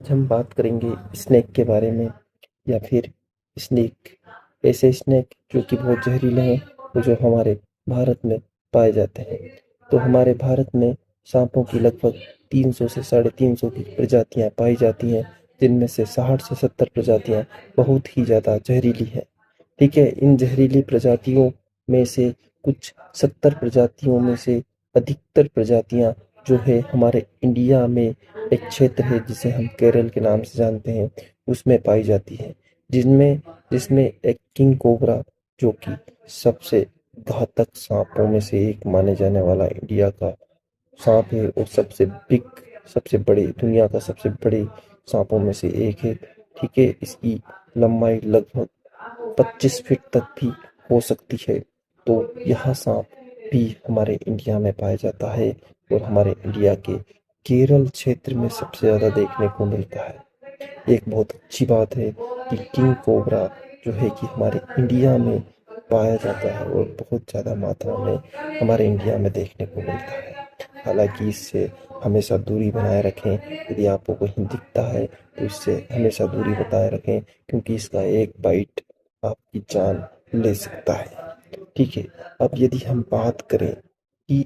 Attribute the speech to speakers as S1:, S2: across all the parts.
S1: आज हम बात करेंगे स्नेक के बारे में या फिर स्नेक ऐसे स्नेक जो कि बहुत जहरीले हैं और जो हमारे भारत में पाए जाते हैं। तो हमारे भारत में सांपों की लगभग 300 से 350 की प्रजातियां पाई जाती हैं, जिनमें से 60 से 70 प्रजातियां बहुत ही ज़्यादा जहरीली हैं। ठीक है, इन जहरीली प्रजातियों में से कुछ 70 प्रजातियों में से अधिकतर प्रजातियां जो है हमारे इंडिया में एक क्षेत्र है जिसे हम केरल के नाम से जानते हैं, उसमें पाई जाती है। जिनमें जिसमें एक किंग कोबरा जो कि सबसे घातक सांपों में से एक माने जाने वाला इंडिया का सांप है और सबसे बड़े दुनिया का सबसे बड़े सांपों में से एक है। ठीक है, इसकी लंबाई लगभग 25 फीट तक भी हो सकती है। तो यह सांप भी हमारे इंडिया में पाया जाता है और हमारे इंडिया के केरल क्षेत्र में सबसे ज़्यादा देखने को मिलता है। एक बहुत अच्छी बात है कि किंग कोबरा जो है कि हमारे इंडिया में पाया जाता है और बहुत ज़्यादा मात्रा में हमारे इंडिया में देखने को मिलता है। हालांकि इससे हमेशा दूरी बनाए रखें। यदि आपको कहीं दिखता है तो इससे हमेशा दूरी बनाए रखें, क्योंकि इसका एक बाइट आपकी जान ले सकता है। ठीक है, अब यदि हम बात करें कि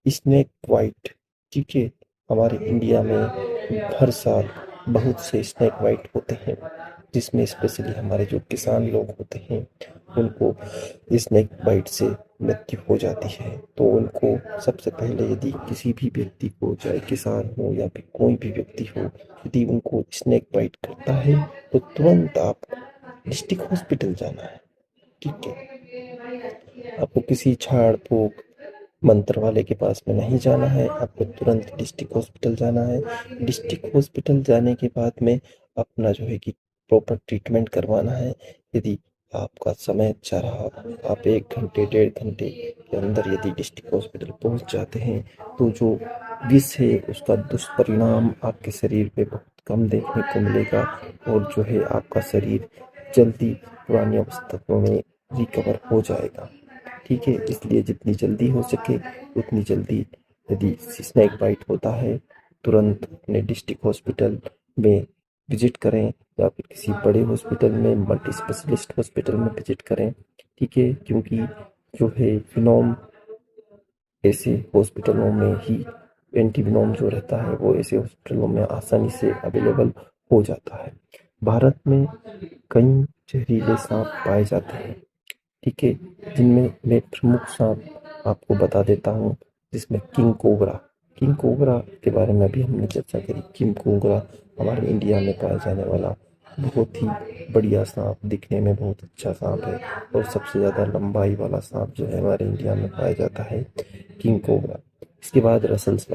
S1: स्नेक बाइट, ठीक है, हमारे इंडिया में हर साल बहुत से स्नेक बाइट होते हैं, जिसमें स्पेशली हमारे जो किसान लोग होते हैं उनको स्नेक बाइट से मृत्यु हो जाती है। तो उनको सबसे पहले यदि किसी भी व्यक्ति को, चाहे किसान हो या फिर कोई भी व्यक्ति हो, यदि उनको स्नेक बाइट करता है तो तुरंत आपको डिस्ट्रिक्ट हॉस्पिटल जाना है। ठीक है, आपको किसी झाड़ फूक मंत्र वाले के पास में नहीं जाना है, आपको तुरंत डिस्ट्रिक्ट हॉस्पिटल जाना है। डिस्ट्रिक्ट हॉस्पिटल जाने के बाद में अपना जो है कि प्रॉपर ट्रीटमेंट करवाना है। यदि आपका समय अच्छा रहा, आप 1 घंटे 1.5 घंटे के अंदर यदि डिस्ट्रिक्ट हॉस्पिटल पहुंच जाते हैं तो जो विष है उसका दुष्परिणाम आपके शरीर पे बहुत कम देखने को मिलेगा और जो है आपका शरीर जल्दी पुरानी अवस्था में रिकवर हो जाएगा। ठीक है, इसलिए जितनी जल्दी हो सके उतनी जल्दी यदि स्नेक बाइट होता है तुरंत अपने डिस्ट्रिक्ट हॉस्पिटल में विजिट करें या फिर किसी बड़े हॉस्पिटल में, मल्टी स्पेशलिस्ट हॉस्पिटल में विजिट करें। ठीक है, क्योंकि जो है फिनोम ऐसे हॉस्पिटलों में ही एंटीविनोम जो रहता है वो ऐसे हॉस्पिटलों में आसानी से अवेलेबल हो जाता है। भारत में कई जहरीले सांप पाए जाते हैं। ठीक है, जिनमें मैं प्रमुख सांप आपको बता देता हूँ, जिसमें किंग कोबरा के बारे में भी हमने चर्चा करी। किंग कोबरा हमारे इंडिया में पाया जाने वाला बहुत ही बढ़िया सांप, दिखने में बहुत अच्छा सांप है और सबसे ज़्यादा लंबाई वाला सांप जो है हमारे इंडिया में पाया जाता है किंग कोबरा। इसके बाद रसल्स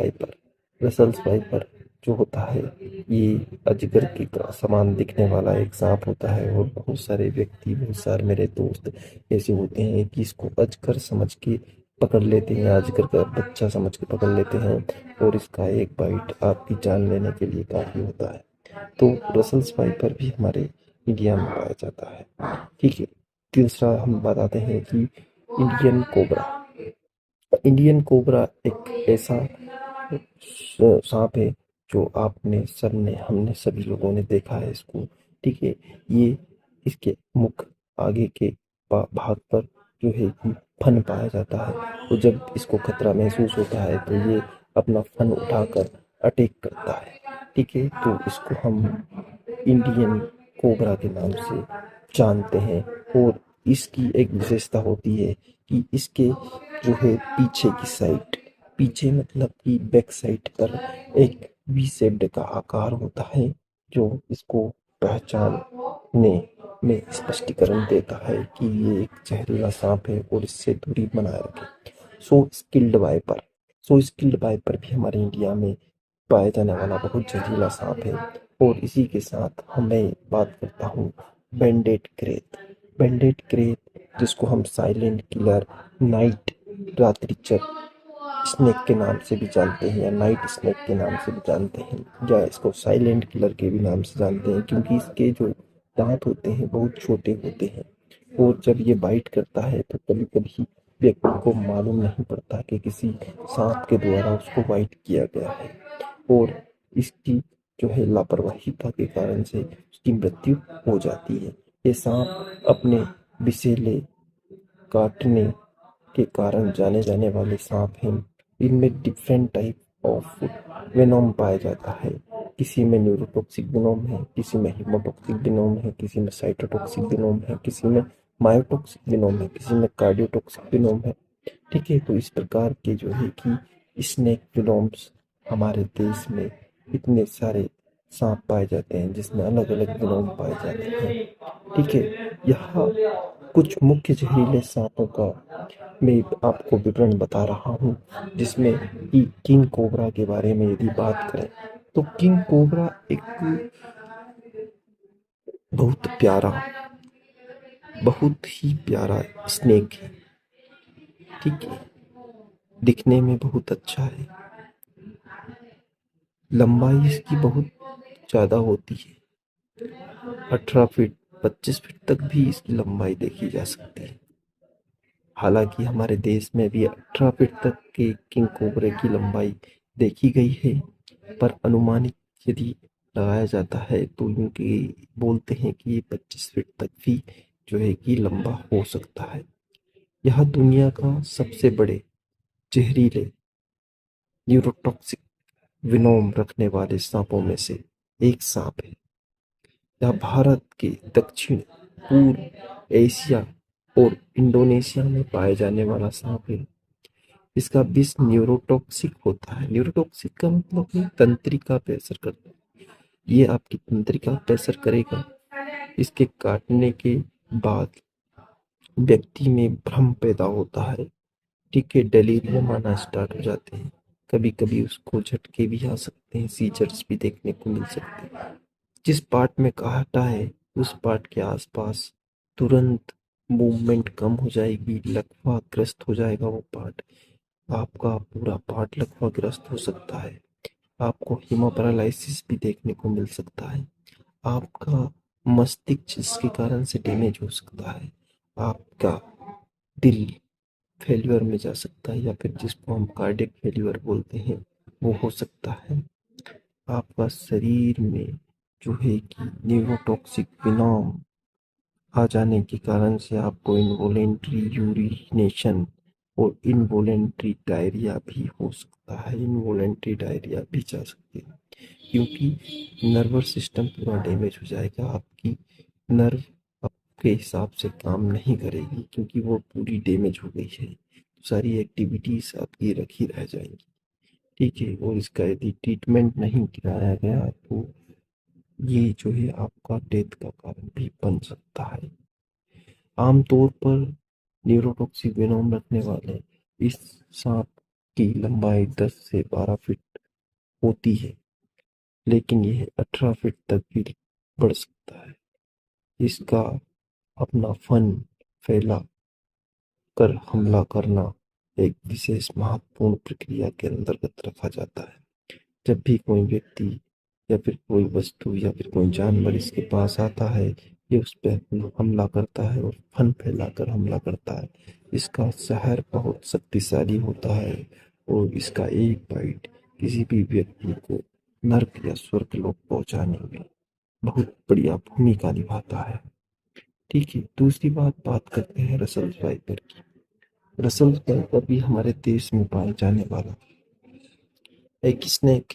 S1: वाइपर जो होता है ये अजगर की तरह समान दिखने वाला एक सांप होता है और बहुत सारे व्यक्ति, बहुत सारे मेरे दोस्त ऐसे होते हैं कि इसको अजगर समझ के पकड़ लेते हैं, अजगर का बच्चा समझ के पकड़ लेते हैं और इसका एक बाइट आपकी जान लेने के लिए काफ़ी होता है। तो रसल्स वाइपर भी हमारे इंडिया में पाया जाता है। ठीक है, तीसरा हम बताते हैं कि इंडियन कोबरा। इंडियन कोबरा एक ऐसा सांप है जो आपने सबने हमने सभी लोगों ने देखा है इसको। ठीक है, ये इसके मुख आगे के भाग पर जो है कि फन पाया जाता है और जब इसको खतरा महसूस होता है तो ये अपना फन उठाकर अटैक करता है। ठीक है, तो इसको हम इंडियन कोबरा के नाम से जानते हैं और इसकी एक विशेषता होती है कि इसके जो है पीछे की साइड, पीछे मतलब कि बैक साइड पर एक वी शेप्ड का आकार होता है जो इसको पहचानने में स्पष्टीकरण देता है कि ये एक जहरीला सांप है और इससे दूरी बनाए रखें। सो स्किल्ड वाइपर भी हमारे इंडिया में पाया जाने वाला बहुत जहरीला सांप है। और इसी के साथ मैं बात करता हूँ बैंडेड क्रेत, जिसको हम साइलेंट किलर, नाइट रात्रिचर स्नेक के नाम से भी जानते हैं या नाइट स्नेक के नाम से भी जानते हैं या इसको साइलेंट किलर के भी नाम से जानते हैं, क्योंकि इसके जो दांत होते हैं बहुत छोटे होते हैं और जब ये बाइट करता है तो कभी कभी व्यक्ति को मालूम नहीं पड़ता कि किसी सांप के द्वारा उसको बाइट किया गया है। और इसकी जो है लापरवाही के कारण से उसकी मृत्यु हो जाती है। ये सांप अपने विषैले काटने के कारण जाने जाने वाले सांप हैं। इनमें डिफरेंट टाइप ऑफ वेनोम पाया जाता है। किसी में न्यूरोटॉक्सिक वेनोम है, किसी में हीमोटॉक्सिक वेनोम है, किसी में साइटोटॉक्सिक वेनोम है, किसी में मायोटॉक्सिक वेनोम है, किसी में कार्डियोटॉक्सिक वेनोम है। ठीक है, तो इस प्रकार के जो है कि स्नेक वेनोम्स हमारे देश में इतने सारे सांप पाए जाते हैं जिसमें अलग अलग वेनोम पाए जाते हैं। ठीक है, यहाँ कुछ मुख्य जहरीले सांपों का मैं आपको विवरण बता रहा हूँ, जिसमें कि किंग कोबरा के बारे में यदि बात करें तो किंग कोबरा एक बहुत प्यारा, बहुत ही प्यारा स्नेक है। ठीक है, दिखने में बहुत अच्छा है, लंबाई इसकी बहुत ज़्यादा होती है। 18 फीट 25 फीट तक भी इसकी लंबाई देखी जा सकती है। हालांकि हमारे देश में भी 18 फीट तक के किंग कोबरे की लंबाई देखी गई है, पर अनुमानित यदि लगाया जाता है तो इनकी बोलते हैं कि ये 25 फीट तक भी जो है कि लंबा हो सकता है। यह दुनिया का सबसे बड़े जहरीले न्यूरोटॉक्सिक विनोम रखने वाले सांपों में से एक सांप है। यह भारत के दक्षिण पूर्व एशिया और इंडोनेशिया में पाए जाने वाला सांप है। इसका विष न्यूरोटॉक्सिक होता है। न्यूरोटॉक्सिक का मतलब है तंत्रिका पे असर करता है। ये आपकी तंत्रिका पे असर करेगा। इसके काटने के बाद व्यक्ति में भ्रम पैदा होता है। ठीक है, डेलीरियम आना स्टार्ट हो जाते हैं। कभी कभी उसको झटके भी आ सकते हैं, सीजर्स भी देखने को मिल सकते हैं। जिस पार्ट में काटा है उस पार्ट के आसपास तुरंत मूवमेंट कम हो जाएगी, लकवाग्रस्त हो जाएगा वो पार्ट। आपका पूरा पार्ट लकवाग्रस्त हो सकता है। आपको हीमोपैरालाइसिस भी देखने को मिल सकता है। आपका मस्तिष्क जिसके कारण से डैमेज हो सकता है। आपका दिल फेल्यूर में जा सकता है, या फिर जिसको हम कार्डियक फेल्यूर बोलते हैं वो हो सकता है। आपका शरीर में जो है कि न्यूरोटॉक्सिक वेनोम आ जाने के कारण से आपको इनवॉलेंट्री यूरिनेशन और इनवॉलेंट्री डायरिया भी हो सकता है। इनवॉलेंट्री डायरिया भी जा सकती है, क्योंकि नर्वस सिस्टम पूरा डैमेज हो जाएगा। आपकी नर्व आपके हिसाब से काम नहीं करेगी, क्योंकि वो पूरी डैमेज हो गई है। तो सारी एक्टिविटीज आपकी रखी रह जाएंगी। ठीक है, और इसका यदि ट्रीटमेंट नहीं कराया गया तो ये जो है आपका डेथ का कारण भी बन सकता है। आमतौर पर न्यूरोटॉक्सिक वेनोम रखने वाले इस सांप की लंबाई 10 से 12 फीट होती है, लेकिन यह 18 फीट तक भी बढ़ सकता है। इसका अपना फन फैला कर हमला करना एक विशेष महत्वपूर्ण प्रक्रिया के अंतर्गत रखा जाता है। जब भी कोई व्यक्ति या फिर कोई वस्तु या फिर कोई जानवर इसके पास आता है, ये उस पर हमला करता है और फन फैलाकर हमला करता है। इसका जहर बहुत शक्तिशाली होता है और इसका एक बाइट किसी भी व्यक्ति को नर्क या स्वर्गलोक पहुंचाने में बहुत बढ़िया भूमिका निभाता है। ठीक है, दूसरी बात करते हैं रसल्स वाइपर की। रसल्स वाइपर भी हमारे देश में पाए जाने वाला एक स्नेक।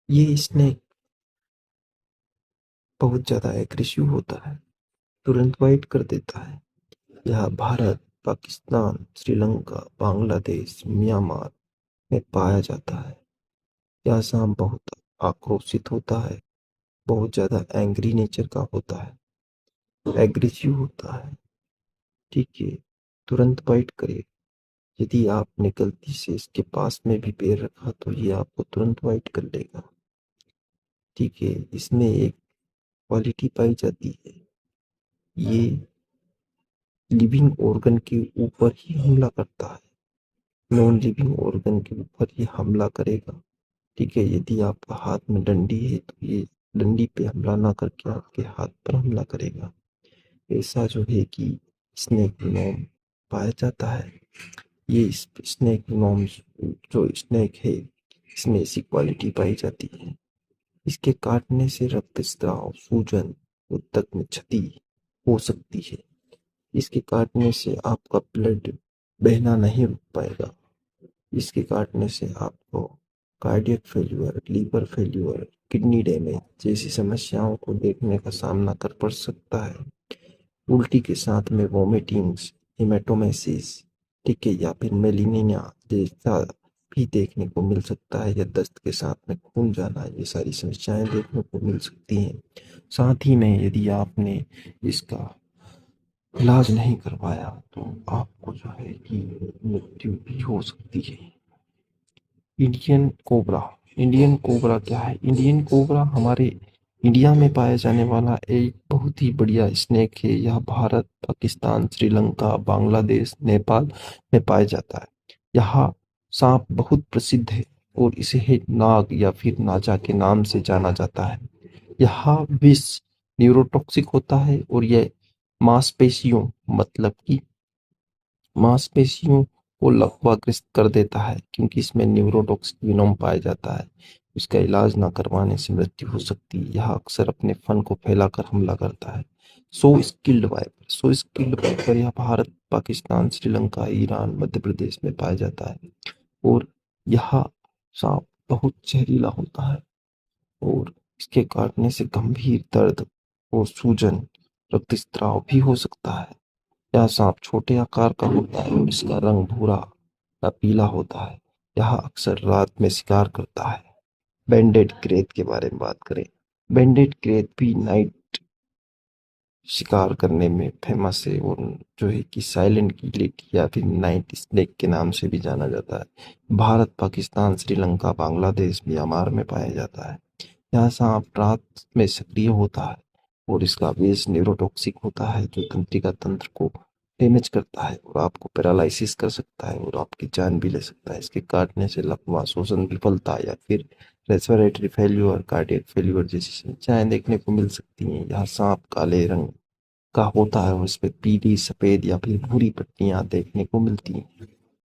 S1: ये स्नेक बहुत ज़्यादा एग्रेसिव होता है, तुरंत वाइट कर देता है। यह भारत, पाकिस्तान, श्रीलंका, बांग्लादेश, म्यांमार में पाया जाता है। यह सांप बहुत आक्रोशित होता है, बहुत ज़्यादा एंग्री नेचर का होता है, एग्रेसिव होता है। ठीक है, तुरंत बाइट करे। यदि आपने गलती से इसके पास में भी पैर रखा तो ये आपको तुरंत बाइट कर लेगा। ठीक है, इसमें एक क्वालिटी पाई जाती है, ये लिविंग ऑर्गन के ऊपर ही हमला करता है। नॉन लिविंग ऑर्गन के ऊपर ही हमला करेगा। ठीक है, यदि आपका हाथ में डंडी है तो ये डंडी पे हमला ना करके आपके हाथ पर हमला करेगा। ऐसा जो है कि स्नेक वेनोम पाया जाता है। ये स्नेक वेनोम जो स्नेक है इसमें ऐसी क्वालिटी पाई जाती है। इसके काटने से रक्तस्राव, सूजन, ऊतक में क्षति हो सकती है। इसके काटने से आपका ब्लड बहना नहीं रुक पाएगा। इसके काटने से आपको cardiac failure, liver failure, kidney damage जैसी समस्याओं को देखने का सामना कर पड़ सकता है। उल्टी के साथ में वोमिटिंग्स, हेमेटोमेसिस, ठीक है, या फिर मेलिनिया जैसा भी देखने को मिल सकता है, या दस्त के साथ में खून जाना, ये सारी समस्याएं देखने को मिल सकती हैं। साथ ही में यदि आपने इसका इलाज नहीं करवाया तो आपको जो है कि मृत्यु भी हो सकती है। Indian cobra. इंडियन कोबरा क्या है? इंडियन कोबरा हमारे इंडिया में पाया जाने वाला एक बहुत ही बढ़िया स्नेक है। यह भारत, पाकिस्तान, श्रीलंका, बांग्लादेश, नेपाल में पाया जाता है। यह सांप बहुत प्रसिद्ध है और इसे नाग या फिर नाजा के नाम से जाना जाता है। यह विष न्यूरोटॉक्सिक होता है और यह मांसपेशियों, मतलब कि मांसपेशियों को लकवाग्रस्त कर देता है, क्योंकि इसमें न्यूरोटॉक्सिक वेनोम पाया जाता है। इसका इलाज न करवाने से मृत्यु हो सकती है। यह अक्सर अपने फन को फैलाकर हमला करता है। सो स्किल्ड वाइपर यह भारत, पाकिस्तान, श्रीलंका, ईरान, मध्य प्रदेश में पाया जाता है और यह सांप बहुत जहरीला होता है और इसके काटने से गंभीर दर्द और सूजन, रक्तस्राव भी हो सकता है। यह सांप छोटे आकार का होता है और इसका रंग भूरा या पीला होता है। यह अक्सर रात में शिकार करता है। बैंडेड क्रेत के बारे में बात करें। बैंडेड क्रेत भी नाइट शिकार करने में फेमस है और जो है कि साइलेंट गिलिट या फिर नाइट स्नेक के नाम से भी जाना जाता है। भारत, पाकिस्तान, श्रीलंका, बांग्लादेश, म्यांमार में पाया जाता है। यह सांप रात में सक्रिय होता है और इसका विष न्यूरोटॉक्सिक होता है, जो तंत्रिका तंत्र को डैमेज करता है और आपको पैरालिसिस कर सकता है और आपकी जान भी ले सकता है। इसके काटने से लकवा, श्वसन विफलता या फिर रेस्पिरेटरी फेल्यूर, कार्डियक फेल्यूर जैसी समस्याएं देखने को मिल सकती हैं। यह सांप काले रंग का होता है और इस पे पीली, सफेद या फिर भूरी पट्टियां देखने को मिलती हैं।